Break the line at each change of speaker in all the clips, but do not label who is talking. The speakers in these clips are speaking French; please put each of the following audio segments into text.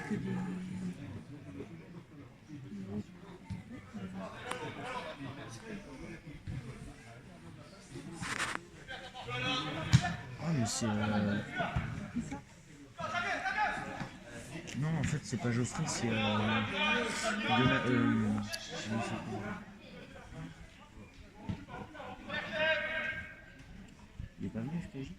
que des...
Ah mais c'est... Non en fait c'est pas Geoffrey, c'est... Il est pas venu FKJ?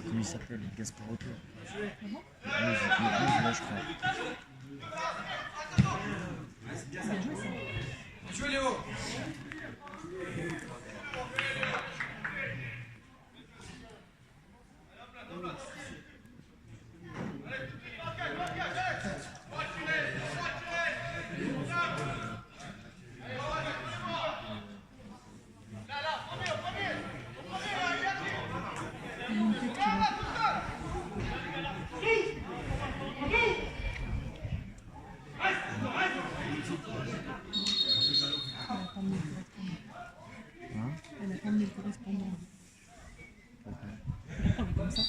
Comment il s'appelle? Gasparotto. Là je crois.
Tu veux Léo?
Elle a pas mis le correspondant. Elle est comme ça.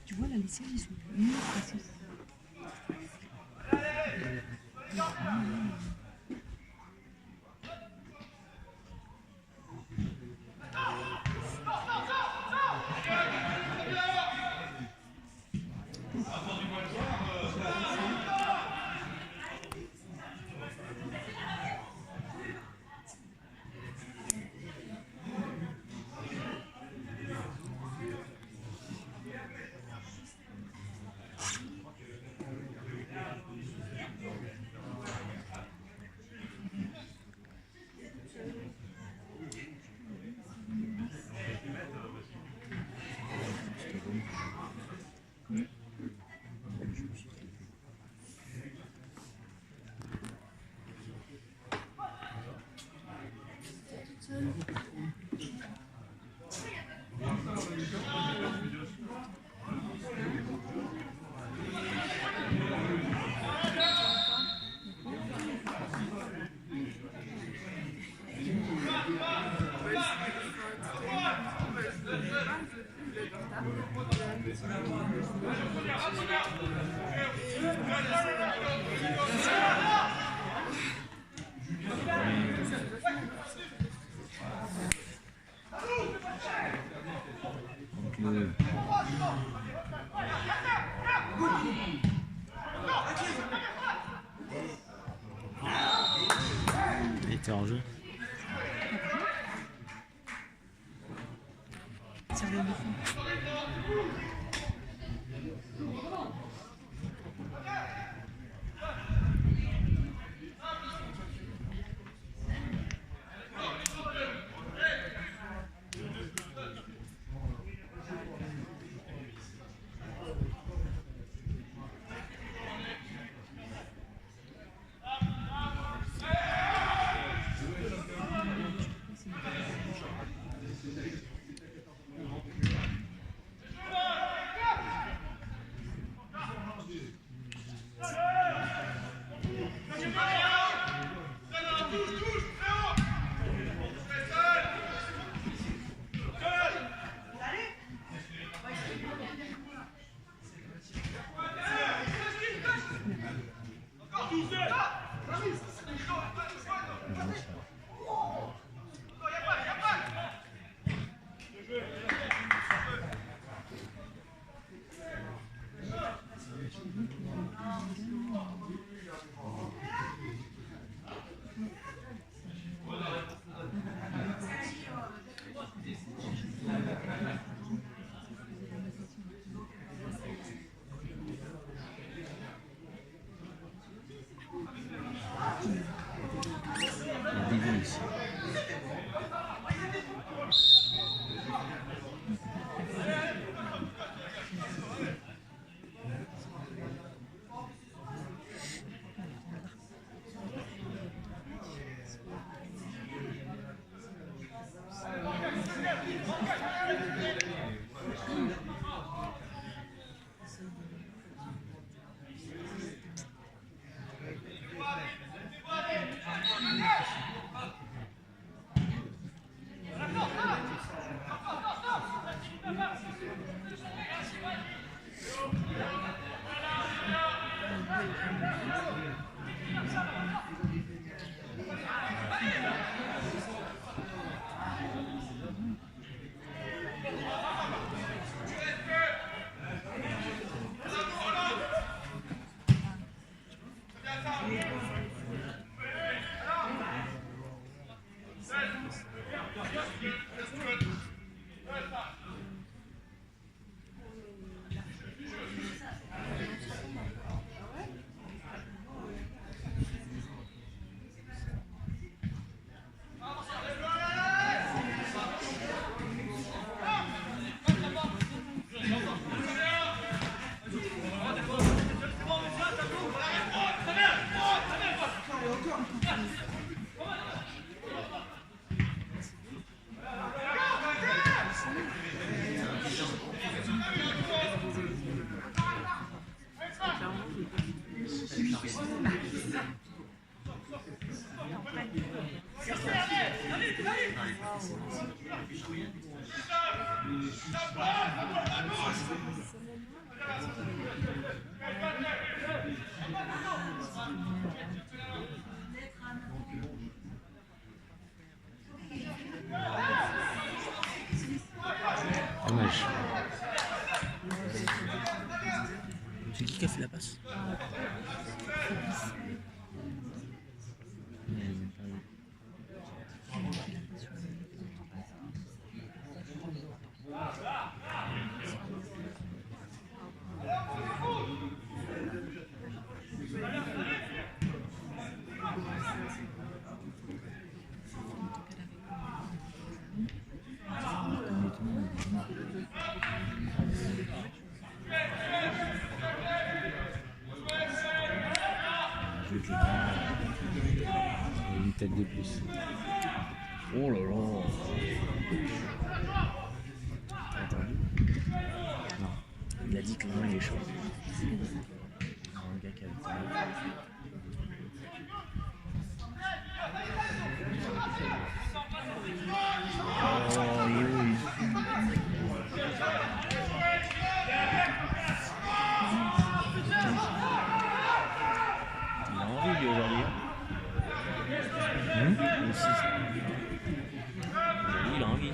Tu vois, là, les séries, ils sont mieux passées.
Il était en jeu.
Ça vient de fond.
aussi.
Dommage. C'est qui a fait la passe? Une tête de plus. Oh là là. T'as entendu? Non. Il a dit que non, il est chaud. Non, le gars qui a dit. Oh, il est où lui? Il a envie lui aujourd'hui. Aussi. Aujourd'hui, il a envie.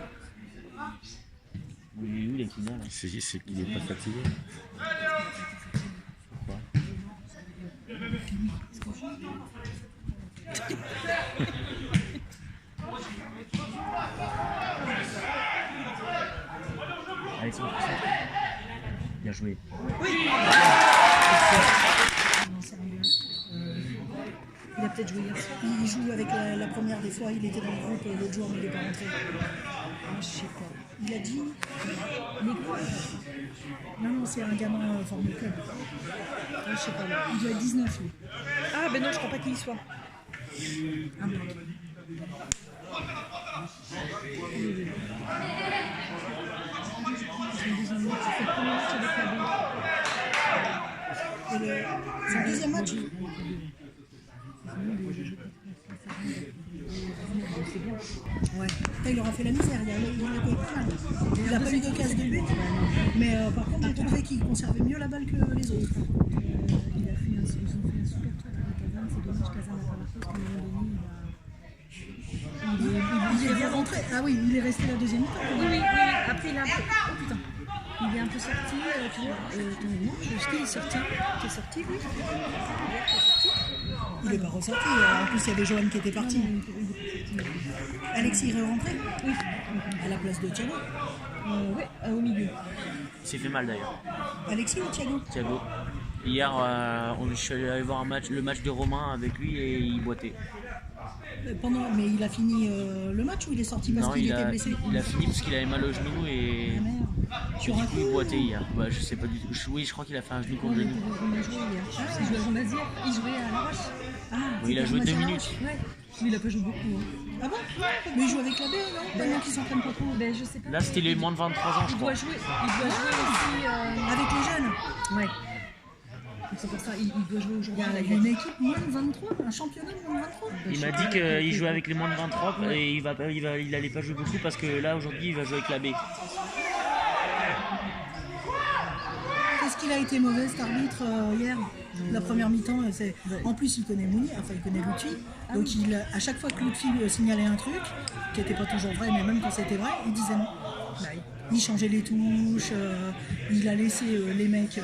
Il est où les kinards là?
C'est qu'il est pas fatigué.
Pourquoi? Alexandre, bien joué.
Il a peut-être joué hier soir. Il joue avec la première des fois, il était dans le groupe l'autre jour, mais il n'est pas rentré. Ah, je sais pas. Il a dit. Non, c'est un gamin formé au club. Ah, je sais pas. Il doit être 19 lui. Ah, ben non, je crois pas qu'il y soit. Ah, merde. C'est le deuxième match. C'est le premier match avec la B. C'est le deuxième match. Ouais. Il aura fait la misère, il a pas mal. Il n'a pas eu de casse de but. Mais par contre, j'ai trouvé qu'il conservait mieux la balle que les autres.
Ils ont fait un super truc avec Kazan, c'est dommage Kazan n'a pas marqué parce qu'à un moment donné,
Il est bien rentré. Ah oui, il est resté la deuxième mi-temps.
oui. Après, il a un peu. Oh putain. Il est un peu sorti, tu vois. Non, est-ce qu'il est sorti? Qui est sorti, lui?
Il n'est pas ressorti. En plus, il y avait Johan qui était parti. Alexis est rentré? Oui. À la place de Thiago?
Oui, au milieu.
Il s'est fait mal d'ailleurs.
Alexis ou Thiago?
Thiago. Hier, je suis allé voir le match de Romain avec lui et il boitait.
Mais il a fini le match ou il est sorti parce
Non,
qu'il
il
était
a,
blessé?
il a fini parce qu'il avait mal au genou et
Ah, merde.
du
Sur un
coup
coup
il boitait hier. Bah, je sais pas du tout. Oui, je crois qu'il a fait un genou contre
On a
genou.
joué hier. Il jouait à Jean-Nazier, il jouait à l'arrache.
Ah,
Oui, il a joué 2 minutes.
Ouais. Mais il a pas joué beaucoup. Hein.
Ah bon? Mais il joue avec la B, non? Maintenant qu'il s'entraîne pas trop.
Ben, je sais pas.
Là, c'était les moins de 23 ans, je
Il
crois.
doit jouer aussi.
Avec les jeunes.
Ouais. Donc c'est pour ça, il doit jouer
Il y
aujourd'hui.
a une équipe moins de 23, un championnat de moins de 23.
Il m'a dit qu'il jouait avec les moins de 23 et il allait pas jouer beaucoup parce que là, aujourd'hui, il va jouer avec la B.
Qu'est-ce qu'il a été mauvais cet arbitre hier? La première mi-temps, en plus il connaît Mouni, enfin il connaît Lutfi, donc à chaque fois que Lutfi signalait un truc, qui n'était pas toujours vrai, mais même quand c'était vrai, il disait non. Il changeait les touches, il a laissé les mecs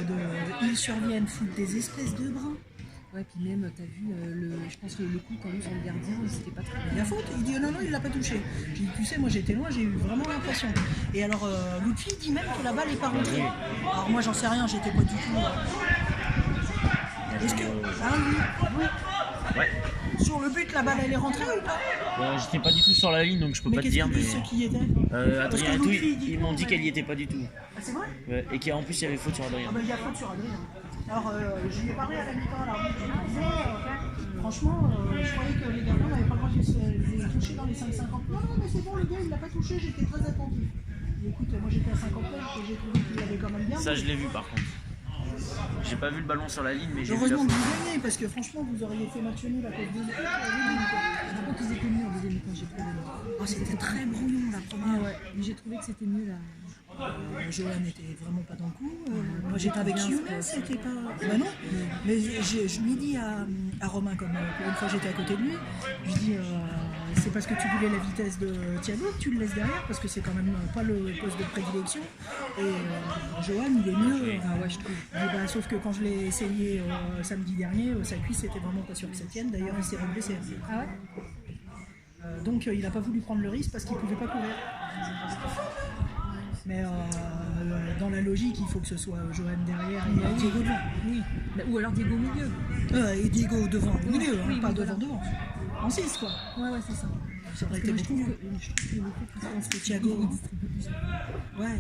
ils surviennent foutre des espèces de brins.
Ouais, puis même, t'as vu, je pense que le coup quand même sur le gardien, c'était pas très
Il y a faute, il dit non, il l'a pas touché. J'ai dit, tu sais, moi j'étais loin, j'ai eu vraiment l'impression. Et alors, Lutfi dit même que la balle n'est pas rentrée. Alors moi j'en sais rien, j'étais pas du tout. Est-ce que. Ah oui.
Ouais.
Sur le but, la balle elle est rentrée ou pas?
J'étais pas du tout sur la ligne donc je peux pas te
qu'est-ce
dire.
qu'ils
Mais
disent ceux qui y étaient?
Adrien et
que
tout,
Lutfi, il dit
ils m'ont
non,
dit
mais-
qu'elle y était pas du tout.
Ah, c'est vrai?
Ouais, et qu'en plus il y avait faute sur Adrien.
Ah ben il y a faute sur Adrien. Alors je lui ai parlé à la mi-temps, alors il disait, franchement, je croyais que les gardiens n'avaient pas le droit de se toucher dans les 5,50. Non, mais c'est bon, le gars il l'a pas touché, j'étais très attentif. Et écoute, moi j'étais à 50 mètres et j'ai trouvé qu'il avait quand même bien.
Ça, je l'ai vu par contre. J'ai pas vu le ballon sur la ligne, mais j'ai vu la
Heureusement que
faute.
vous gagnez, parce que franchement vous auriez fait match nul à cause de ce
Par contre, ils étaient mieux en deuxième mi-temps, j'ai trouvé.
Oh, c'était très brouillon la première.
Ouais, mais j'ai trouvé que c'était mieux là.
Johan n'était vraiment pas dans le coup. Moi j'étais avec Younes, c'était pas. Bah non. Mais je lui ai dit à Romain, comme pour une fois j'étais à côté de lui, je lui ai dit c'est parce que tu voulais la vitesse de Thiago que tu le laisses derrière, parce que c'est quand même pas le poste de prédilection. Et Johan il est mieux.
Ah ouais, je trouve.
Et bah, sauf que quand je l'ai essayé samedi dernier, sa cuisse c'était vraiment pas sûr que ça tienne. D'ailleurs il s'est reblessé.
Ah ouais?
Donc il n'a pas voulu prendre le risque parce qu'il ne pouvait pas courir. Mais dans la logique, il faut que ce soit Johan derrière et Diego devant.
Oui. Bah, ou alors Diego au milieu.
Et Diego devant, au milieu,
Oui,
hein, pas
oui,
devant,
voilà.
devant. En 6 quoi.
Ouais, c'est ça.
Ça aurait
Parce que
été
moi, je trouve
beaucoup
que
mieux.
le
Je pense que Thiago,
il distribue plus.
ouais,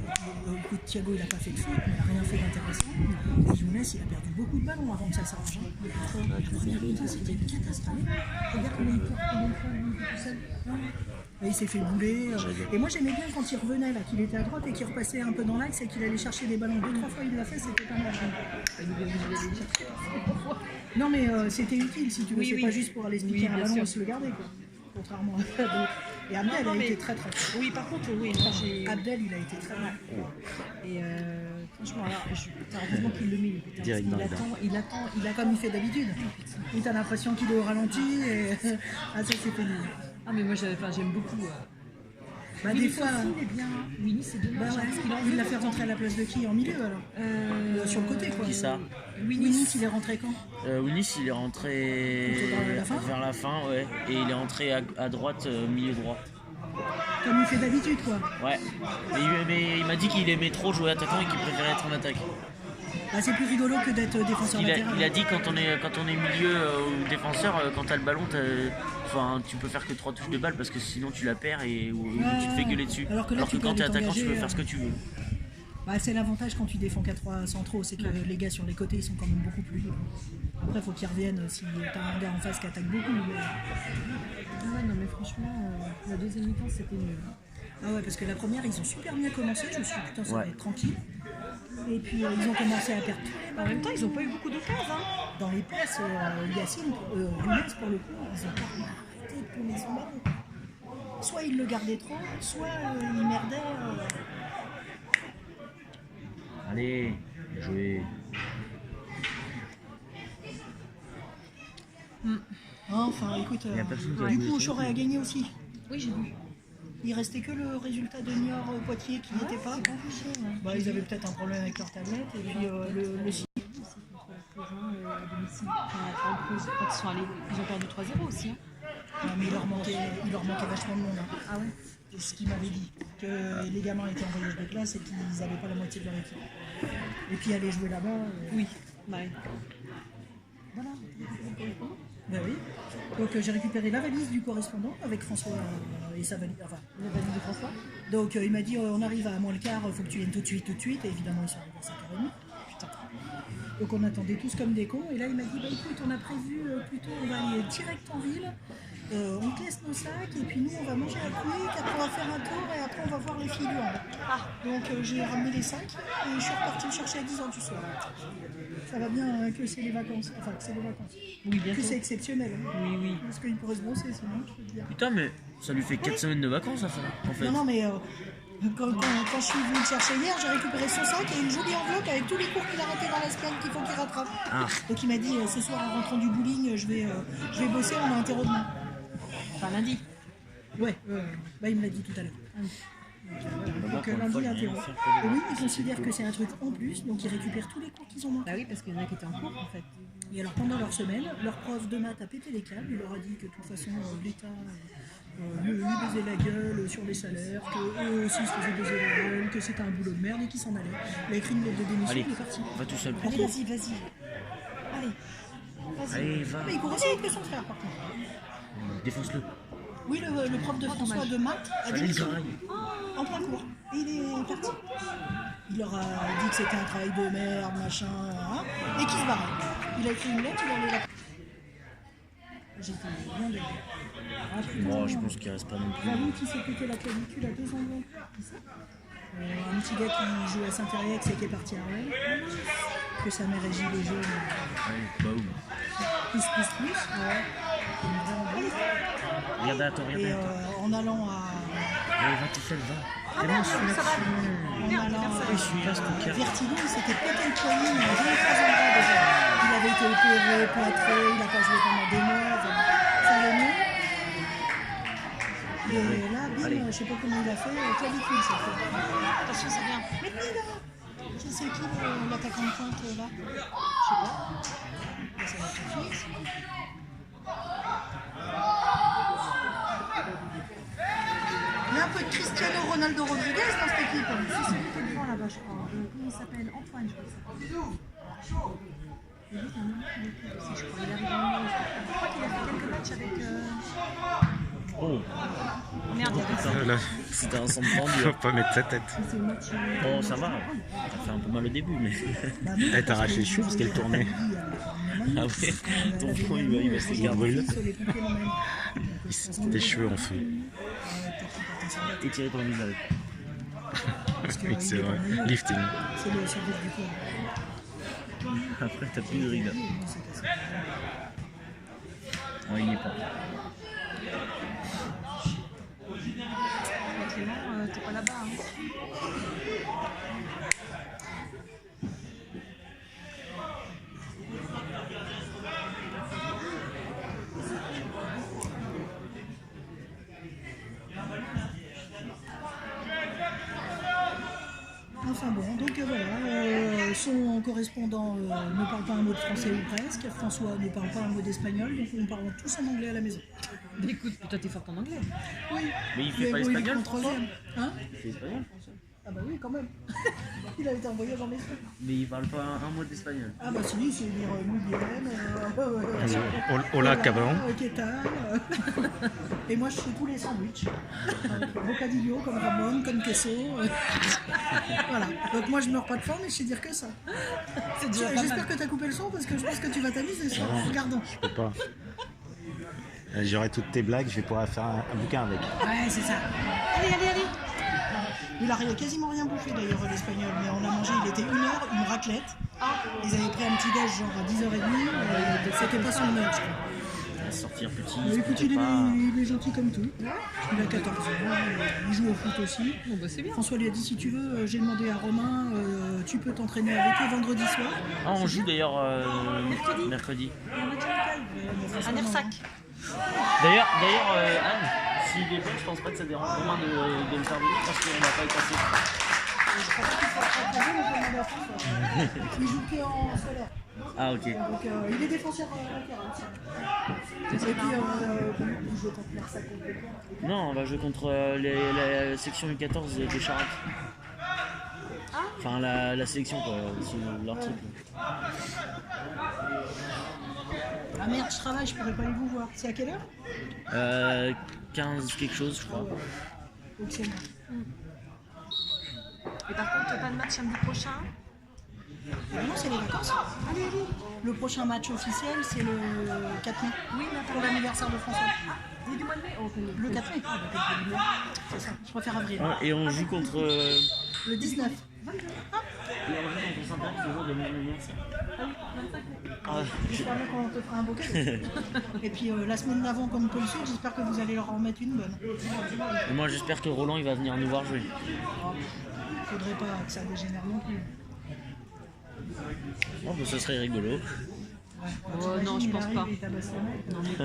écoute, Thiago il n'a pas fait de faute, il n'a rien fait d'intéressant. Et Younes il a perdu beaucoup de ballons avant que ça s'arrange. Putain, c'était une catastrophe.
Regarde combien de fois il était tout seul.
Et il s'est fait bouler. Et moi j'aimais bien quand il revenait là, qu'il était à droite et qu'il repassait un peu dans l'axe et qu'il allait chercher des ballons. 2-3 fois il l'a fait, c'était pas mal. Non mais c'était utile si tu veux,
Oui,
c'est
oui.
pas juste pour aller se
Oui,
piquer un
bien
ballon
sûr.
et se le garder quoi. Contrairement à d'autres. Et Abdel
Non,
a
mais-
été très très fort.
Oui, par contre, oui, là, j'ai.
Abdel il a été très mal.
Et franchement, là, t'as heureusement qu'il le met. Le putain,
Direct
parce
dans
qu'il
les
attend,
Il a comme il fait d'habitude. Oui, t'as l'impression qu'il est au ralenti et ah ça c'est pénible.
Ah, mais moi, j'aime beaucoup.
Bah
Winnie
des fois.
aussi, il est bien. Winnie, c'est dommage.
Bah ouais,
parce qu'il en
il
veut
l'a fait
pourtant.
rentrer à la place de qui en milieu alors sur le côté quoi.
Qui ça?
Winnie il est rentré quand?
Willis, il est rentré
Vers la fin
vers la fin, ouais. Et il est rentré à droite, milieu droit.
Comme il fait d'habitude quoi.
Ouais. Mais il m'a dit qu'il aimait trop jouer attaquant et qu'il préférait être en attaque.
Bah, c'est plus rigolo que d'être défenseur latéral.
Il a dit quand on est milieu ou défenseur, quand t'as le ballon, tu peux faire que 3 touches de balle parce que sinon tu la perds ou tu te fais gueuler dessus.
Alors que là, tu peux
quand t'es
aller
attaquant, tu peux
t'engager,
faire ce que tu veux.
Bah, c'est l'avantage quand tu défends 4-3 centraux, c'est que les gars sur les côtés ils sont quand même beaucoup plus libres. Après, faut qu'ils reviennent si t'as un gars en face qui attaque beaucoup. Mais...
Ah ouais, non, mais franchement, la deuxième mi-temps, c'était mieux.
Ah ouais, parce que la première, ils ont super bien commencé. Je me suis dit, putain, ça va
Ouais.
être tranquille. Et puis, ils ont commencé à perdre.
En même temps, ils n'ont pas eu beaucoup d'occasions.
Dans les passes, Yacine, Younes, pour le coup, ils ont pas arrêté de tourner son ballon. Soit ils le gardaient trop, soit ils merdaient.
Allez, bien joué.
Enfin, écoute,
Y a personne qui a
du
joué
coup,
aussi.
Choret a gagné aussi.
Oui, j'ai vu.
Il restait que le résultat de Niort-Poitiers qui n'était pas. Bah, ils avaient peut-être un problème avec leur tablette. Et puis le site.
À domicile. Enfin, quand ils sont allés, ils ont perdu 3-0 aussi. Hein.
Mais il leur manquait vachement de monde. Hein.
Ah ouais.
C'est ce qu'il m'avait dit. Que les gamins étaient en voyage de classe et qu'ils n'avaient pas la moitié de leur équipe. Et puis aller jouer là-bas.
Oui. Bah, ouais.
Voilà. Ben oui. Donc j'ai récupéré la valise du correspondant avec François et sa valise. Enfin,
La valise de François.
donc il m'a dit on arrive à moins le quart, il faut que tu viennes tout de suite. Et évidemment ils sont arrivés à 5h30. Putain. Donc on attendait tous comme des cons. Et là il m'a dit bah écoute on a prévu plutôt on va aller direct en ville. On te laisse nos sacs et puis nous on va manger à Quick, après on va faire un tour et après on va voir les filles du hand. Donc j'ai ramené les sacs et je suis repartie le chercher à 10h du soir. Ça va bien que c'est les vacances. Enfin que c'est les vacances.
Oui,
Que
bientôt.
c'est exceptionnel. Hein.
Oui.
Parce qu'il pourrait se brosser sinon je peux te dire.
Putain, mais ça lui fait 4 semaines de vacances à faire, en fait.
Non, mais quand je suis venue le chercher hier, j'ai récupéré son sac et une jolie enveloppe avec tous les cours qu'il a ratés dans la semaine qu'il faut qu'il rattrape.
Ah.
Donc il m'a dit ce soir en rentrant du bowling, je vais bosser, on a un terreau demain.
Enfin, lundi.
Ouais, bah il me l'a dit tout à l'heure. Donc
Encore une
lundi,
fois,
un
rien
terreau.
à faire que
Et
des-
oui, ils considèrent que c'est un truc en plus, donc ils récupèrent tous les cours qu'ils ont manqués.
Bah oui, parce qu'il y en a qui étaient en cours en fait.
Et alors pendant leur semaine, leur prof de maths a pété les câbles, il leur a dit que de toute façon l'État lui baisait la gueule sur les salaires, qu'eux aussi se faisaient baiser la gueule, que c'était un boulot de merde et qu'ils s'en allaient. Il a écrit une lettre de démission,
Allez,
il est parti.
va tout seul.
Allez, vas-y. Allez.
Allez, va.
Mais il court aussi vite que son frère par contre.
Défonce-le.
Oui, le prof de François de maths a
Allez, les
démissionné
oreilles.
en plein cours. Et il est parti. Il leur a dit que c'était un travail de merde, machin, hein, et qu'il se barrait. Il a écrit une lettre, il allait la... J'étais bien dégoûtée. Ah, putain.
Moi, je pense qu'il reste pas non plus.
Valou qui s'est pété la clavicule à 2 ans de long. Qui ça un petit gars qui joue à Saint-Hériex et qui est parti à Rouen. Que sa mère est gilet jaune.
Allez, bah où
Plus. Ouais. Une vraie embrouille.
Regarde, attends,
Et
regarde, attends.
en allant à...
Allez, va tout seul, va.
Ah merde, ça va.
En allant
Oui, je suis là, ce ton cœur.
Vertigo, il s'était pété le poignet, il a joué 3 endroits déjà. Il avait été opéré, plâtré, il n'a pas joué pendant des mois, ça allait mieux. Et là, bim,
Allez.
je sais pas comment il a fait, clavicule ça fait.
Attention, ça vient.
Mais lui là c'est qui l'attaquant de pointe là? Je sais pas. Là, ça va être fixe. Il y a un peu de Cristiano Ronaldo Rodriguez dans cette équipe.
C'est celui qui est devant là-bas, je crois. Comment il s'appelle? Antoine, je crois qu'il s'appelle. Et lui, c'est un nom qui est aussi, je crois. Il arrive en je crois qu'il a fait quelques matchs avec.
Oh,
Merde, il y avait ça.
Là,
c'était un centre tendu.
faut pas mettre sa tête.
C'est le match.
Bon, ça va. Ça fait un peu mal au début, mais.
Bah, non,
Elle t'a
parce
arraché
que
les cheveux parce qu'elle tournait.
Ah ouais, ton front, il va se garder.
Des cheveux en feu.
Étirer ton visage.
Oui, c'est vrai. Lifting.
C'est le service du corps.
Après, t'as plus de ride.
C'est cassé.
Ouais, il est pas.
Clément, t'es pas là-bas. Hein.
Enfin bon, donc voilà, son correspondant ne parle pas un mot de français ou presque, François ne parle pas un mot d'espagnol, donc on parle tous en anglais à la maison.
Mais écoute, putain, t'es forte en anglais.
Oui.
Mais il fait
Mais
pas
bon, il est
espagnol,
en troisième. Hein
Il fait espagnol, François.
Ah bah oui, quand même. Il a été en voyage en Espagne.
Mais il parle pas un mot d'espagnol.
Ah bah si, c'est dire muy bien,
Hola, cabrón.
¿Qué tal? Et moi je fais tous les sandwichs. Bocadillo, comme Ramon, comme queso. Voilà. Donc moi je meurs pas de faim, mais je sais dire que ça.
C'est déjà pas
J'espère
mal.
que tu as coupé le son parce que je pense que tu vas t'amuser ce soir. Regardons.
Je peux pas. J'aurai toutes tes blagues, je vais pouvoir faire un bouquin avec.
Ouais, c'est ça.
Allez.
Il a quasiment rien bouffé d'ailleurs l'espagnol, mais on a mangé, il était 1h, une raclette. Ils avaient pris un petit déj genre à 10h30, c'était pas son heure je crois.
Il va sortir petit,
Mais
il
écoute,
se
il
pas.
est gentil comme tout. Il a 14 ans, il joue au foot aussi.
Bon, bah, c'est bien.
François lui a dit si tu veux, j'ai demandé à Romain, tu peux t'entraîner avec eux vendredi soir.
Ah, on joue d'ailleurs mercredi.
Il y a un match amical. À Nersac.
D'ailleurs, Anne, s'il est bon, je pense pas que ça dérange Romain de me faire venir parce qu'on va pas y passer.
Je crois pas qu'il faut proposer, mais on peut demander à François. Il joue que en scolaire.
Ah, ok.
Donc il est défenseur latéral aussi. Et puis il joue contre Nersac contre le camp.
Non, on va jouer contre la section U14 des Charentes. Enfin, la sélection, quoi, c'est leur truc.
Ah merde, je travaille, je pourrais pas aller vous voir. C'est à quelle heure?
15 quelque chose, je crois.
Donc c'est bon.
Et par contre, pas de match samedi prochain.
Ah non, c'est les vacances.
Allez, allez.
Le prochain match officiel, c'est le 4 mai.
Oui, mais
Pour l'anniversaire de François.
début du mois de mai. Oh,
Le 4 mai. C'est ça, je préfère avril.
Ouais, et on joue contre.
Le 19.
Et on joue contre Saint-Pierre le jour de mon anniversaire. Ah,
J'espère bien qu'on te fera un bouquet. Et puis la semaine d'avant, comme Paul Sud, j'espère que vous allez leur en mettre une bonne.
et moi j'espère que Roland il va venir nous voir jouer.
Faudrait pas que ça dégénère non plus.
Oh, bah, ça serait rigolo.
Ouais.
Oh, non, je pense pas.
Il tabasse la mec.
Non, mais il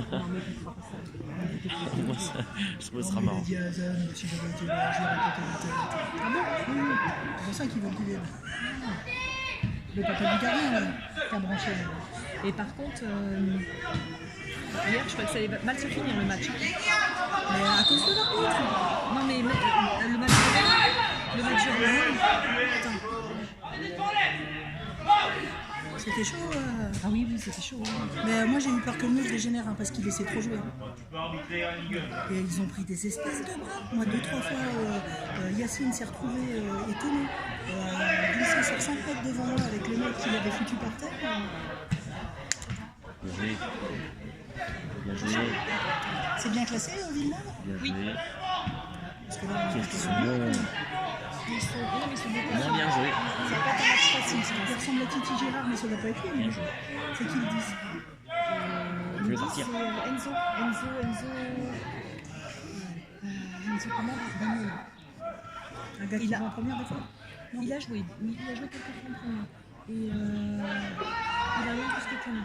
fera pas ça.
Moi, ça, je trouve que ce sera
Non, mais
marrant.
il a dit à Hazan, si j'avais été là, j'aurais pas été là. Ah bon? Oui, oui. C'est pour ça qu'ils veulent qu'il vienne. Le papa du gardien, là, qui a branché.
Et par contre, hier, je crois que ça allait mal se finir le match.
Mais à cause de l'arbitre.
Non, mais le match de Roland. Attends.
C'était chaud.
Ah oui, oui, c'était chaud.
Mais moi j'ai eu peur que le mec dégénère parce qu'il laissait trop jouer. Et ils ont pris des espèces de bras. Moi 2-3 fois, Yacine s'est retrouvé étonné, glissé sur 5 mètres devant moi avec le mec qui l'avait foutu par terre.
Bien joué. Bien joué.
C'est bien classé, Villeneuve?
Bien
Oui.
joué.
Parce que là,
Qu'est-ce qu'ils sont bons.
Ils sont bons, mais ils sont beaucoup.
Moins bien joué.
ça va pas être un match facile. Il ressemble à Titi Gérard, mais ça doit pas être lui.
Bien
mais
joué.
c'est qui le 10?
Je vais partir.
Enzo comment? Daniel.
Un gars qui
Il a-
va en première des fois?
Il a joué quelques fois en première. Et il a rien plus que Tony.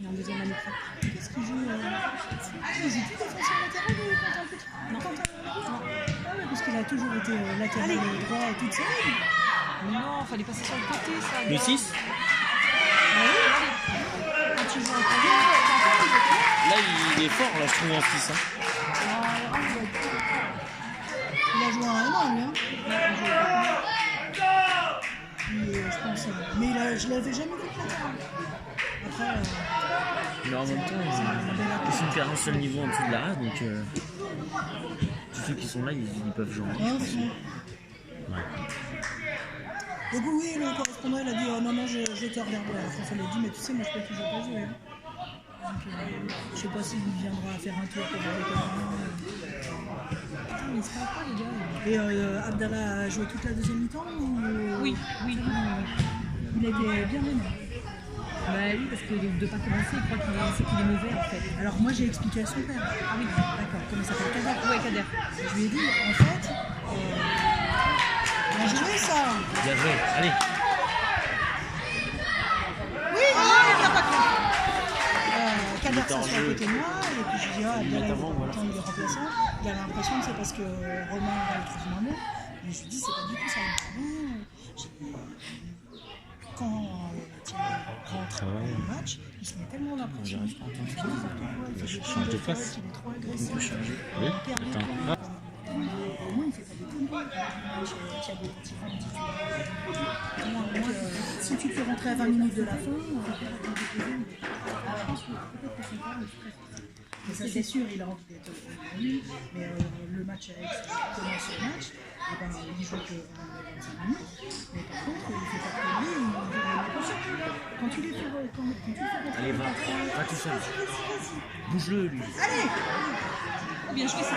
Il est en deuxième année de fac.
Qu'est-ce qu'il joue Il joue plus défenseur latéral ou Quentin Petit? Non, Quentin. Non. Ah ouais, parce qu'il a toujours été latéral droit toute sa vie.
Non, fallait passer sur le côté, ça.
Le 6
Quand tu joues en première,
Là il est fort là je trouve en 6.
il a joué à un an, lui. Hein. Je pense. Mais je l'avais jamais vu latéral. Après,
Mais en même temps, ils sont qu'à un seul niveau en dessous de la race, donc tous ceux qui sont là, ils peuvent jouer. Ouais.
donc oui, le correspondant il a dit non, je te regarde. François lui a dit mais tu sais, moi je peux toujours pas jouer. Hein. Donc, je sais pas s'il viendra faire un tour pour voir les copains.
Putain, mais c'est pas quoi, les gars.
Et Abdallah a joué toute la deuxième mi-temps ou...
Oui.
Il a été bien mené.
Bah oui, parce que de pas commencer, il croit qu'il est mauvais en fait.
Alors moi j'ai expliqué à son père.
Ah oui,
D'accord, comment ça s'appelle Kader.
ouais, Kader.
Je lui ai dit, en fait, bien joué ça.
Bien joué, allez.
Oui, il n'a pas cru. Kader
Il est en
s'assoit à
jeu.
côté de moi, et puis je dis, ah, Abdallah,
avant, voilà.
quand il est remplaçant, il a l'impression que c'est parce que Romain trouve un mot. Mais je lui dis, c'est pas du tout ça. Quand rentre au match, il se met tellement la pression.
J'arrive pas à entendre.
Il fait n'importe quoi, il fait des
Change de
fautes,
face.
il est trop
On peut
agressif.
changer.
Oui.
Il perd
Attends.
les points. Au moins, il fait pas des conneries. Thiago, quand il rentre titulaire. Moi, si tu te fais rentrer à 20 minutes de la fin, je pense que peut-être que son père le ferait. Mais ça, c'est sûr, il a envie d'être lui. Mais le match avec commence le match, et ben, il joue que 25 minutes. Mais par contre, il fait pas de conneries, il est pas sûr. Quand tu les fais rentrer,
Allez, va tout seul. Bouge-le lui.
Allez!
Bien joué ça.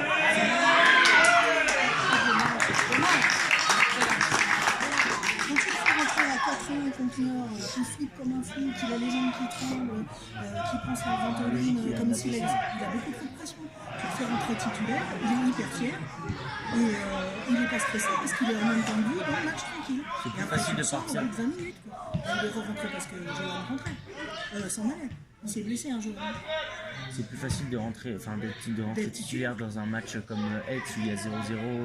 Quand tu le fais rentrer à 4 ans, conteneur, qui flippe comme un fou, qu'il a les jambes qui tremblent, qui prend sa ventoline comme s'il il a beaucoup trop de pression. Tu le fais rentrer titulaire, il est hyper fier, et il n'est pas stressé parce qu'il est en même temps que lui dans le match tranquille.
C'est plus
Et après,
facile
tu
de
sors
partir.
au bout de 20 minutes. Quoi. Il est rentré parce que je l'ai rencontré, s'en allait. Il s'est blessé un jour.
C'est plus facile de rentrer,
D'être
titulaire dans un match comme Aix où il y a 0-0,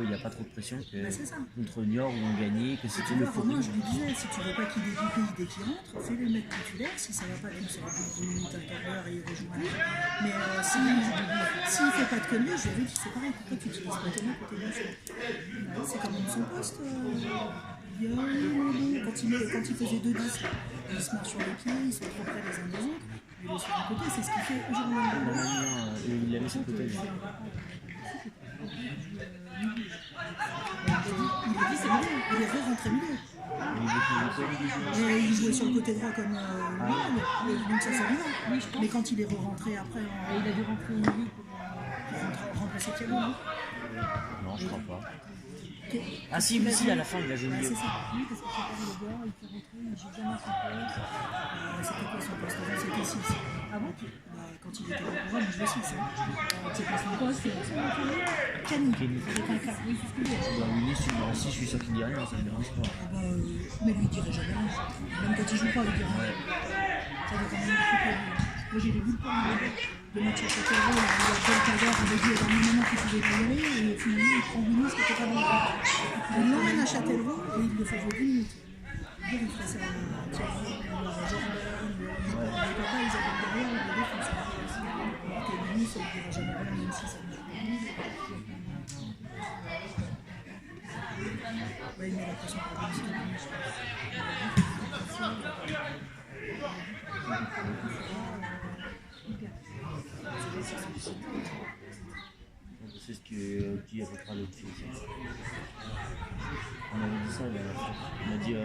il n'y a pas trop de pression que
Bah, c'est ça.
contre Niort où on gagnait, que
Tu
c'était le
vois,
faux.
Romain, je lui disais, si tu veux pas qu'il dégoupille dès qu'il rentre, fais-le mettre titulaire. Si ça va pas, tu seras plus de 10 minutes, un quart d'heure et il rejoue plus. Mais s'il fait pas de conneries, je lui avais dit, c'est pareil, pourquoi tu utilises pas Thomas côté gauche? C'est quand même son poste. Quand il faisait 2-10, il se marche sur les pieds, ils sont trop près les uns des autres. reculer sur un côté, c'est ce qu'il fait aujourd'hui.
Il l'a mis sur le côté.
Il a dit c'est milieu, il est rentré milieu. Et il jouait sur le côté droit comme donc ça c'est bien. Mais quand il est rentré après,
Il a dû rentrer au milieu
pour remplacer Thiago, non?
Non, je crois pas.
Ok.
Ah si, mais si, à la fin il a joué
Ouais,
milieu.
c'est ça.
Oui, parce que c'est pas le gars, il fait rentrer, il joue jamais à son poste.
C'était quoi son poste? Avant c'était 6.
Ah bon?
Quand il était au pouvoir, il jouait 6.
C'est pas son poste, c'est
Cani,
Kenny.
avec un K. Oui, c'est ce que je veux dire.
Bah, Willy, si je suis sûr qu'il dit rien, ça me dérange pas.
Mais lui il dirait jamais rien. Même quand il joue pas, il dirait rien. Ça doit quand même être trop cool. Moi j'ai les boules pour le match à Châtellerault, il y a Paul Calder, on avait dit à un moment qu'il pouvait pas y aller, et finalement il prend Vinus qui était pas bon. Il l'emmène à Châtellerault et il le fait jouer 10 minutes. Il fait ça à Thiago, Jordan, les papas ils avaient derrière, ils devaient faire ça. Alors que Vinus il dirait jamais rien, même si ça lui joue. Ouais, il met la pression pour Vinus.
C'est ce que dit à peu près l'autre fille. On avait dit ça la dernière fois. On a dit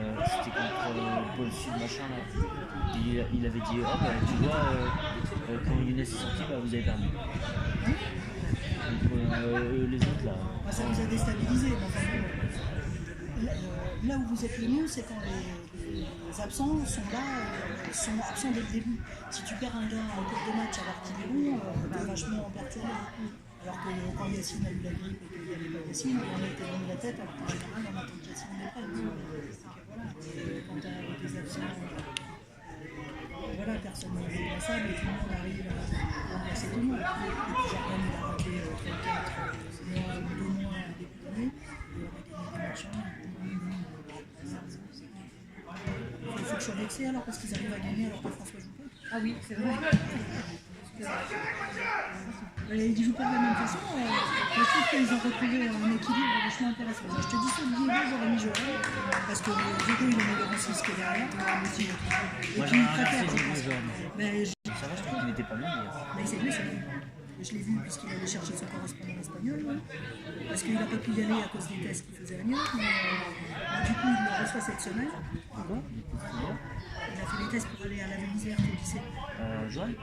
c'était contre Paul Sud machin là. Il avait dit oh bah tu vois quand Younes est sorti bah vous avez perdu. Donc, les autres là.
Ça nous a déstabilisés. Là où vous êtes le mieux, c'est quand les absents sont là, sont absents dès le début. Si tu perds un gars en cours de match alors qu'il est bon, t'es vachement perturbé. Alors que quand Yacine a eu la grippe et qu'il n'y avait pas Yacine, on a été dans la tête, alors qu'en général, on attend que Yacine les prenne. Quand tu as des absents, voilà, personne n'est remplaçable et tout le monde arrive à remplacer tout le monde. Et puis Jordan, il a raté 3-4 mois, 2 mois au début d'année, et on a gagné des matchs. Il faut que je sois vexé alors parce qu'ils arrivent à gagner alors que François joue pas.
Ah oui, c'est vrai.
Ils jouent pas de la même façon. Je trouve qu'ils ont retrouvé un équilibre vachement intéressant. Je te dis sur Diego, j'aurais mis Joël, parce que Diego il est meilleur aussi ce qu'il est derrière. Et
Moi
puis
j'ai
il
rien
préfère.
fait Diego Jordan.
Mais
Ça va, je trouve qu'il n'était pas mal hier.
c'est lui, c'est lui. Je l'ai vu puisqu'il allait chercher son correspondant espagnol. Parce qu'il n'a pas pu y aller à cause des tests qu'il faisait à New York. Mais du coup, il le reçoit cette semaine.
Pourquoi?
Il a fait les tests pour aller à la Vélisère au lycée.
Joël?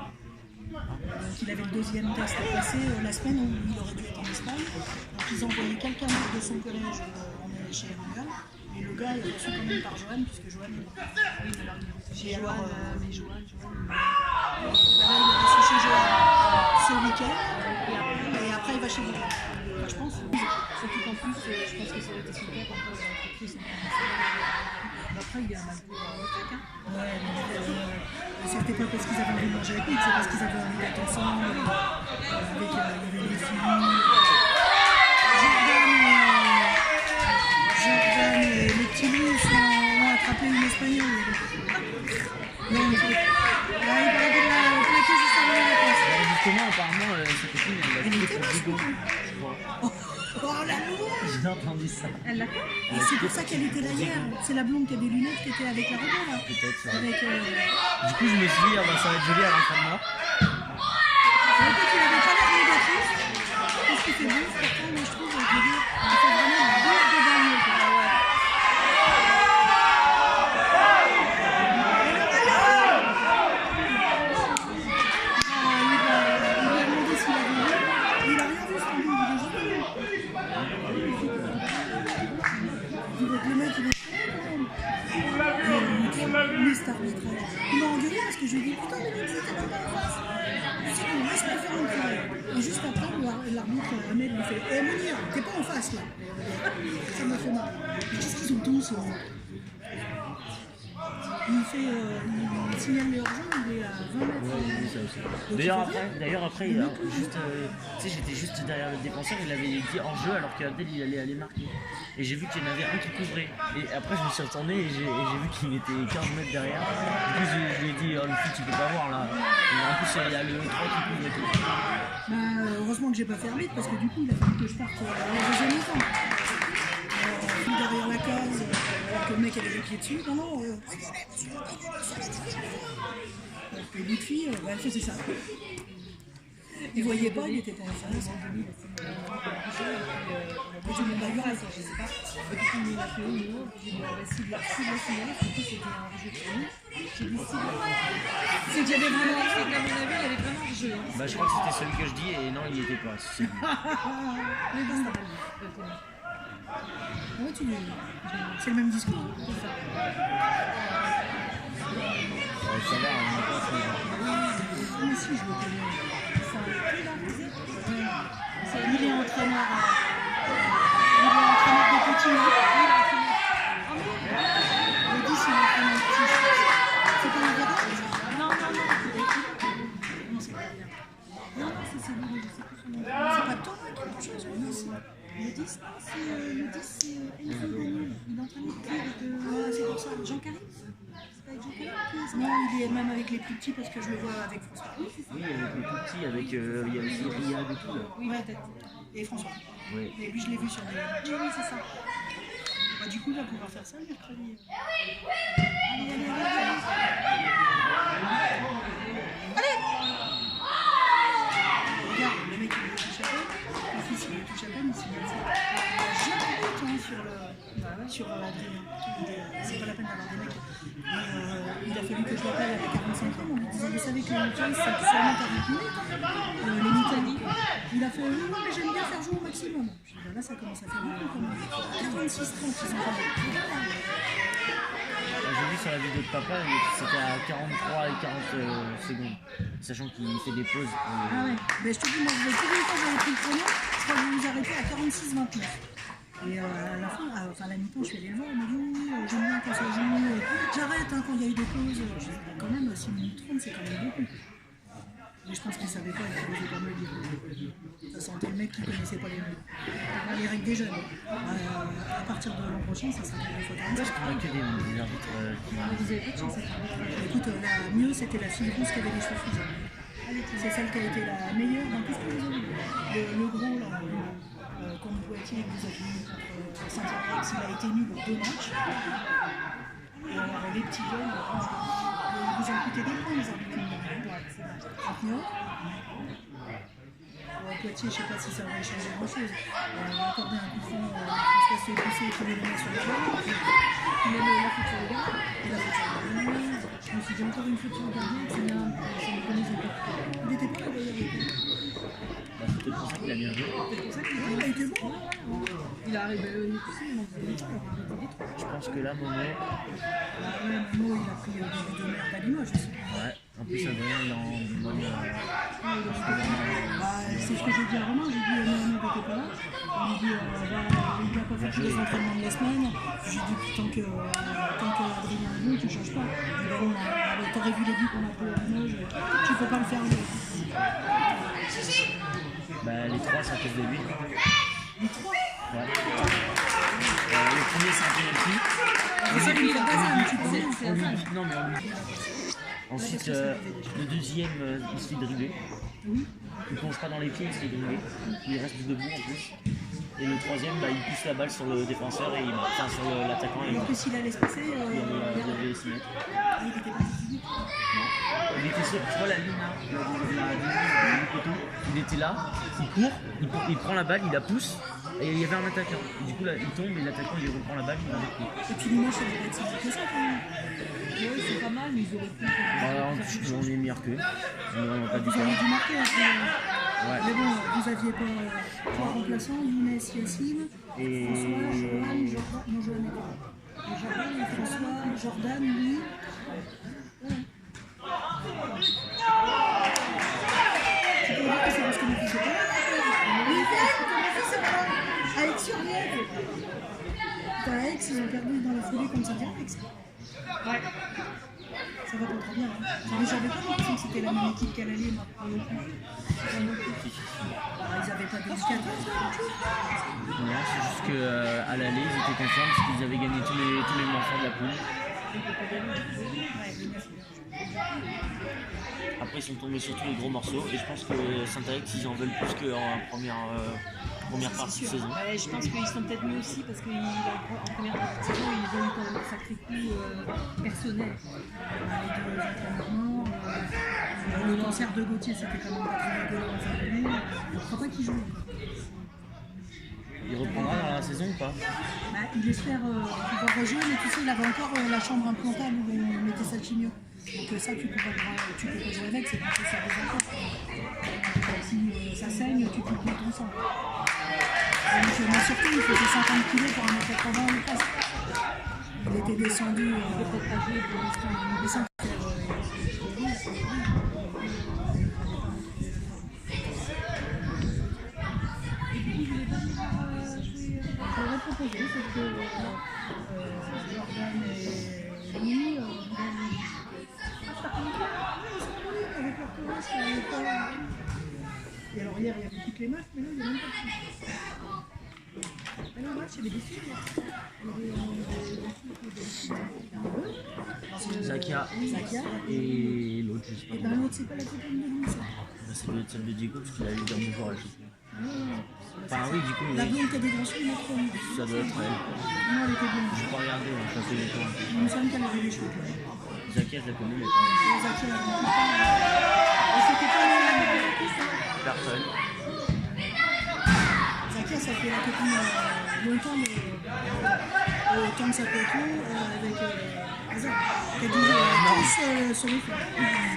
Donc il avait le deuxième test à passer la semaine où il aurait dû être en Espagne. Donc ils ont envoyé quelqu'un de son collège chez Emmanuel. Et le gars est reçu quand même par Joanne, puisque Joanne est là.
Mais Joël.
Là, il est reçu chez Joanne ce week-end. Et après, il va chez vous. Je pense.
Surtout qu'en plus, je pense que ça aurait été super quand il a pris son après, il y a un mal pour quelqu'un.
Ouais, mais c'était pas parce qu'ils avaient envie de manger la pizza, c'est parce qu'ils avaient envie d'être ensemble. Avec, il y avait les filles. Jordan et les petits loups ont attrapé une espagnole. Non, il paraît de la plaquer juste avant la réponse.
Justement, apparemment, sa copine elle a quitté pour Diego, je crois.
Oh la louche!
J'ai entendu ça.
Elle l'a fait.
Et c'est pour ça qu'elle était là hier. C'est la blonde qui a des lunettes qui était avec la robe là.
Peut-être ça.
Avec,
Du coup, je me suis dit, ah bah, ça va être joli à l'entraînement.
en fait, il avait pas l'air négatif. Qu'est-ce qu'il fait bouffe? Pourtant, moi je trouve, je veux dire, il fait vraiment la bouffe de dernier. Le mec, il est cet arbitrage. Il m'a engueulé parce que je lui ai dit putain, mais même si t'as pas en face, si on laisse pas faire une faille. Et juste après, l'arbitre Ahmed lui fait eh Mounir, t'es pas en face là. Ça m'a fait mal. Mais qu'est-ce qu'ils ont tous il signale leur jeu, il est à 20 mètres.
D'ailleurs après, il a juste, tu sais, j'étais juste derrière le défenseur, il avait dit hors jeu alors qu'Abdel il allait aller marquer. Et j'ai vu qu'il y en avait un qui couvrait. Et après je me suis retourné et j'ai vu qu'il était 15 mètres derrière. Du coup je lui ai dit oh le fils tu peux pas voir là. Et en plus il y a le 3 qui couvre et tout.
Heureusement que j'ai pas fait arbitre parce que du coup il a fallu que je parte à la deuxième mi-temps. file derrière la case, alors que le mec avait les pieds dessus. Non, non, alors que Lutfi, elle faisait ça. Il voyait pas, il était pas en face. Tout le monde a hurlé, je sais pas.
Et puis quand il a fait une autre, j'ai dit cible la signalée, surtout c'était un jeu pour nous. J'ai dit cible. C'est qu'il y avait vraiment, c'est qu'à mon avis, il y avait vraiment un jeu.
Bah, je crois que c'était celui que je dis et non, il n'y était pas. C'est celui.
Mais bon, ça va lui.
Ouais, c'est le même discours.
C'est ça.
Ça va, on n'a pas fait.
Moi aussi, je le connais.
Ça a été là, vous êtes
Il est entraîneur. Il est entraîneur de petit. Le 10, il est entraîneur de petit. C'est pas un garage?
Non, non, non.
Non, c'est pas bien.
Non, c'est lui, je sais plus son nom.
C'est pas toi qui touche sur le 10.
Le 10, non, c'est Enzo Daniel. Il est en train de cuire avec
Ah, c'est pour ça.
Jean Carré. C'est pas avec Jean Carré qui est ça?
Non, il est même avec les plus petits parce que je le vois avec François.
Oui, c'est ça.
Oui, avec le tout petit, avec. Il y a aussi Riyad et tout là.
Oui,
Ouais.
peut-être.
Et François.
Oui.
Et lui, je l'ai vu sur des.
Oui, oui, c'est ça.
Bah, du coup, il va pouvoir faire ça le mercredi.
Allez, allez, allez.
Regarde, le mec, il est touche à peine. Le fils, il est touche à peine, il signale ça. Il a jamais eu de temps sur Adrien. C'est pas la peine d'avoir des mecs. Il a fallu que je l'appelle à 45 ans. On lui disait, vous savez que le 15, c'est seulement 40 minutes. Les Italie. Il a fait, oui, mais j'aime bien faire jouer au maximum. Je dis, bah là, ça commence à faire beaucoup quand même. 46-30, ils ont fait.
J'ai vu sur la vidéo de papa, c'était à 43 et 40 secondes. Sachant qu'il fait des pauses.
Ah ouais, mais je te dis, moi, tous les fois que j'avais pris le chrono, je crois que vous vous arrêtez à 46-29. Et à la fin, enfin à la mi-temps, je suis allée le voir, il m'a dit oui, j'aime bien quand ça joue, j'arrête quand il y a eu des pauses. Je dis, bah, quand même, 6 minutes 30, c'est quand même beaucoup. Mais je pense qu'il ne savait pas, il ne pas me le dire. Ça sentait le mec qui ne connaissait pas les règles des jeunes. À partir de l'an prochain, ça sera des fois
Il n'y a que des arbitres qui.
Vous avez pas de chance à faire.
Écoute, la mieux, c'était la fille rousse qui avait les cheveux frisés. C'est celle qui a été la meilleure dans tout ce que vous avez vu. Le gros, là, contre Poitiers, vous avez mis contre Saint-Pierre, il a été nul aux 2 matchs. Et alors, les petits jeunes, ils vous ont coûté des points, les arbitres. Poitiers, je ne sais pas si ça aurait changé grand-chose. On a accordé un coup de fond, François s'est poussé et qu'il est mis sur le terrain. Il a mis la faute sur le gars, et la faute sur le gardien. Je me suis dit encore une faute sur le gardien, c'est là, ça me connaît pas. Il n'était pas là d'ailleurs.
Bah, c'est peut-être pour ça qu'il a bien joué.
C'est pour ça qu'il
Il a été bon.
Il est arrivé au niveau aussi, il m'en faisait des trucs.
Je pense que là, Momo.
Ah ouais, Momo, il a pris des de merde à Limoges aussi.
Ouais, en plus, Adrien, il est en bonne.
C'est ce que j'ai dit à Romain, j'ai dit non, n'était pas là. Il me dit il ne doit pas faire tous les entraînements de la semaine. J'ai dit tant que Adrien est bon, tu ne changes pas. Il dit bon, t'aurais vu les buts qu'on a pris à Limoges, tu ne peux pas le faire jouer.
Bah, les 3, c'est à cause de lui.
Les 3.
Ouais. Le premier, c'est un penalty.
C'est ça qui me fait pas ça, mais tu peux rien.
Non, mais on lui. Ensuite, le deuxième, il se fait dribbler.
Oui.
Il ne plonge pas dans les pieds, il se fait dribbler. Il reste debout en plus. Et le troisième, bah, il pousse la balle sur le défenseur et enfin sur l'attaquant.
Et en plus, il allait se passer.
Il avait 6 mètres.
Il était pas physique.
Non. Il était sur, tu vois la ligne là, la poteau. Il était là, il court, il prend la balle, il la pousse. Et il y avait un attaquant. Et du coup, là, il tombe et l'attaquant il reprend la balle, il va avec lui.
Et puis Limoges, ça devait être si vite que ça quand même.
Oui, c'est pas mal, mais ils auraient pu.
En plus, on est meilleur qu'eux. On n'a pas du
Vous
tout.
avez dû marquer après.
Ouais.
Mais bon, vous aviez pas 3 remplaçants, Younes, Yassine,
Et-
François, Johan, Jordan. Non, Johan n'est pas là. Johan, François, Jordan, lui. Ouais. Tu peux dire que c'est parce que mon fils est pas là. Mais mon fils est pas là. Avec Surviève. T'as Aix, ils ont perdu dans la foulée comme ça vient Aix. Ouais. Ça va pas trop bien. Hein. Mais j'avais pas l'impression que c'était la même équipe qu'à l'aller, moi, pour le coup. Ils avaient pas d'éducateur,
Non, c'est juste qu'à l'aller, ils étaient contents parce qu'ils avaient gagné tous les morceaux de la poule. Après, ils sont tombés sur tous les gros morceaux et je pense que Saint-Alex, ils en veulent plus qu'en première première partie de saison.
Ouais, je pense qu'ils sont peut-être mieux aussi parce qu'en première partie de saison, ils ont eu quand même un sacré coup personnel. Les deux entraînements, le cancer de Gauthier, c'était quand même pas très rigolo en fin d'année. Je ne crois pas qu'il joue encore.
Il reprendra dans la saison ou pas?
Bah, il espère pouvoir rejouer, mais tu sais, il avait encore la chambre implantable où on mettait sa chimio. Donc ça, tu peux pas jouer avec, c'est pour faire des enfants. Si ça saigne, tu peux plus ton sang. Donc, mais surtout, il faisait 50 kg pour 1m80 ou presque. Il était descendu. Descendu. J'aurais proposé, c'est que Jordan et lui, avec leur chorus, et alors hier, il y avait toutes les meufs, mais là, il n'y a même pas de filles. Mais là, au match, il y avait des filles.
Zakia et l'autre, je sais pas.
Et ben l'autre, c'est pas la copine de lui, ça.
Ça doit être celle de Diego parce qu'il a eu dire bonjour à la chute. Enfin oui, du coup,
La
oui.
blonde qui a des grands cheveux, notre famille.
Ça doit être elle.
Non, elle était blonde.
Je vais pas regarder, hein, ça fait longtemps.
Il me semble qu'elle avait des cheveux clairs.
Zakia, je la connais, mais pas
Zakia, et c'était pas la
personne.
Zakia, ça fait la copine longtemps, mais autant que ça peut être long, avec Hazan, qui a toujours tous sur les flancs.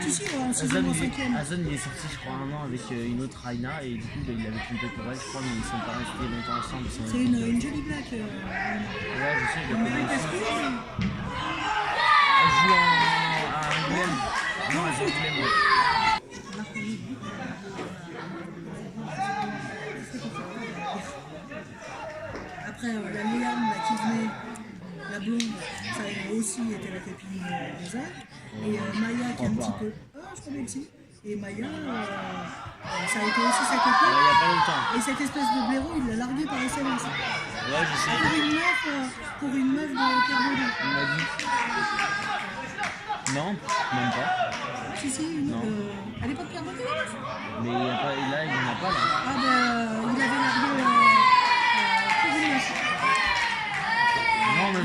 Si, si, en 6e ou en 5e.
Hazan, il est sorti, je crois, un an avec une autre Raina et du coup, il avait trompé pour elle, je crois, mais ils sont pas restés longtemps ensemble.
C'est une jolie blague.
Ouais, je sais, je la
Mais
connais
parce
aussi.
que.
Elle joue à Angoulême. Non, elle joue à Angoulême, ouais.
Après, la Léane qui venait, la blonde, ça a aussi été la copine de Zach. Et Maya qui est un petit peu. Ah, je connais aussi. Et Maya, ça a été aussi sa
Il
copine.
y a pas longtemps.
Et cette espèce de blaireau, il l'a largué par SMS.
Ouais, je sais.
Pour une meuf de Pierre Baudin.
Il m'a dit. Non, même pas.
Si, si,
Non.
à l'époque Pierre Baudin.
Mais il y a pas, là, il n'y en a pas là.
Ah ben, il avait largué pour une meuf.
Non, mais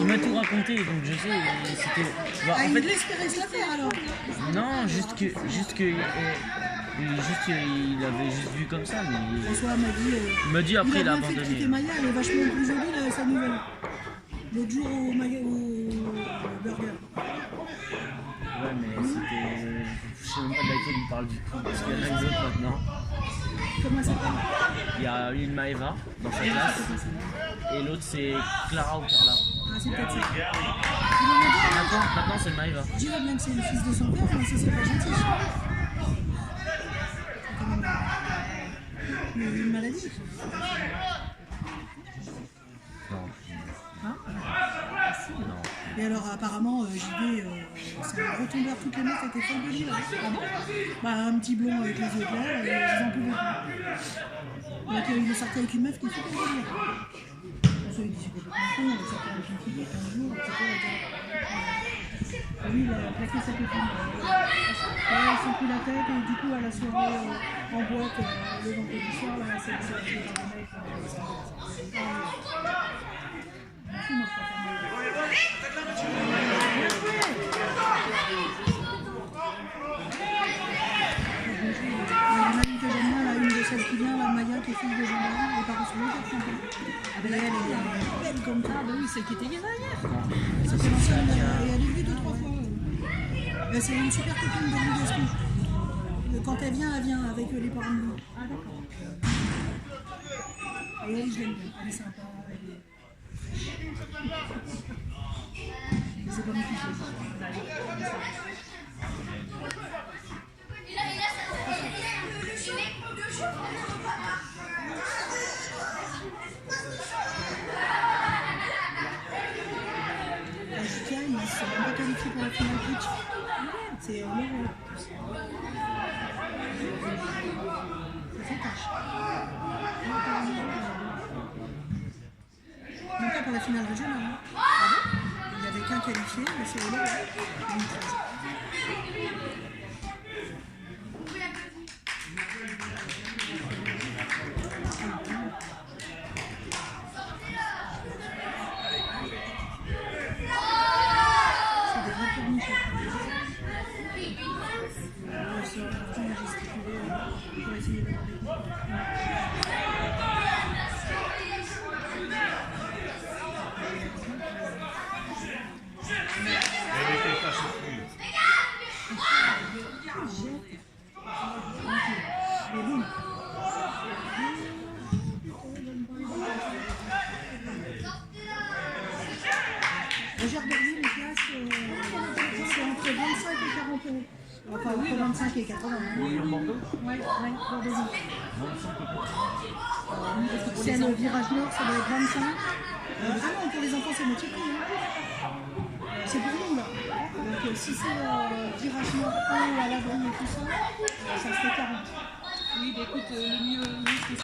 il m'a tout raconté, donc je sais. C'était. Bah,
Ah,
en
il
fait,
l'espérait se la faire alors.
non, juste qu'il avait juste vu comme ça, mais
François m'a dit.
il m'a dit après il a
bien fait de quitter
abandonné.
Maya, elle est vachement plus jolie là, sa nouvelle. L'autre jour au burger.
Ouais, mais c'était. Je sais même pas de laquelle il parle du tout, parce qu'il y en a une autre maintenant.
Comment ça s'appelle?
Il y a une Maëva dans sa classe, et l'autre c'est Clara ou Carla.
Ah, c'est peut-être ça. Il en a dit,
Maintenant c'est Maëva.
je dirais bien que c'est le fils de son père, mais ça c'est pas gentil. C'est quand même une maladie.
Non.
Hein?
Non.
Et alors apparemment JB, c'est un retombeur, toutes les meufs étaient folles de lui. Ah bon? Bah, un petit blond avec les yeux clairs, ils en pouvaient plus. Donc il est sorti avec une meuf qui est super jolie. Il dit c'est complètement con, il est sorti avec une fille il y a 15 jours, etc. Lui il a plaqué sa copine. Elle s'est pris la tête et du coup à la soirée en boîte le vendredi soir, là, c'est le mec. Merci, moi je préfère. Il y en a une que j'aime bien, là, une de celles qui vient, la Maya qui est fille de gendarme, elle est par sur le jeu. Ah ben elle est belle comme ça.
Ah bah oui, celle qui était hier.
C'était l'ancienne, et elle est venue 2-3 fois. C'est une super copine de Louis Gascon. Quand elle vient avec les parents de Louis.
Ah d'accord.
Et elle, je l'aime bien, elle est sympa. Mais c'est pas moi qui choisis. Jika, ils ne sont même pas qualifiés pour la finale Twitch. C'est l'Euro. Ça s'attache. Non pas pour la finale régionale. Hein. Ah bon? Il n'y avait qu'un qualifié, mais c'est l'Euro. 40 euros. Enfin, entre 25 et 80.
Au Lyon-Bordeaux
Ouais, Bordeaux.
25 euros.
C'est le virage nord, ça doit être 25. Ah non, pour les enfants, c'est moitié prix. Hein. C'est pour nous, là. Donc, si c'est virage nord haut, à l'abri et tout ça, ça se fait 40.
Oui, bah écoute, le mieux, c'est